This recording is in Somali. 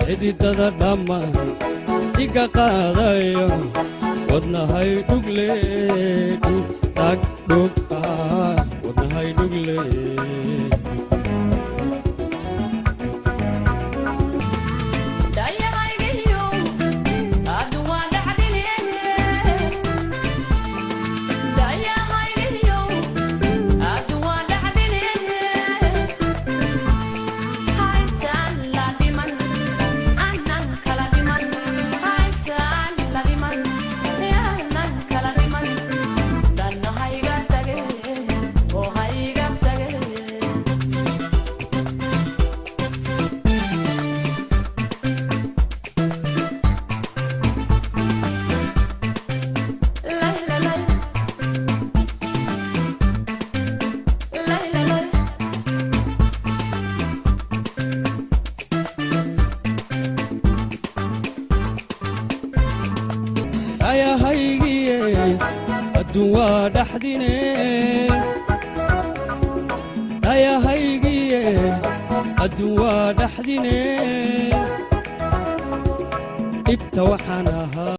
xididada dhammaan iga qaadayo wadnahay dhugle dhug dhug wadnahay dhugle يا هيجي الدوا دحديني يا هيجي الدوا دحديني ابتوحناها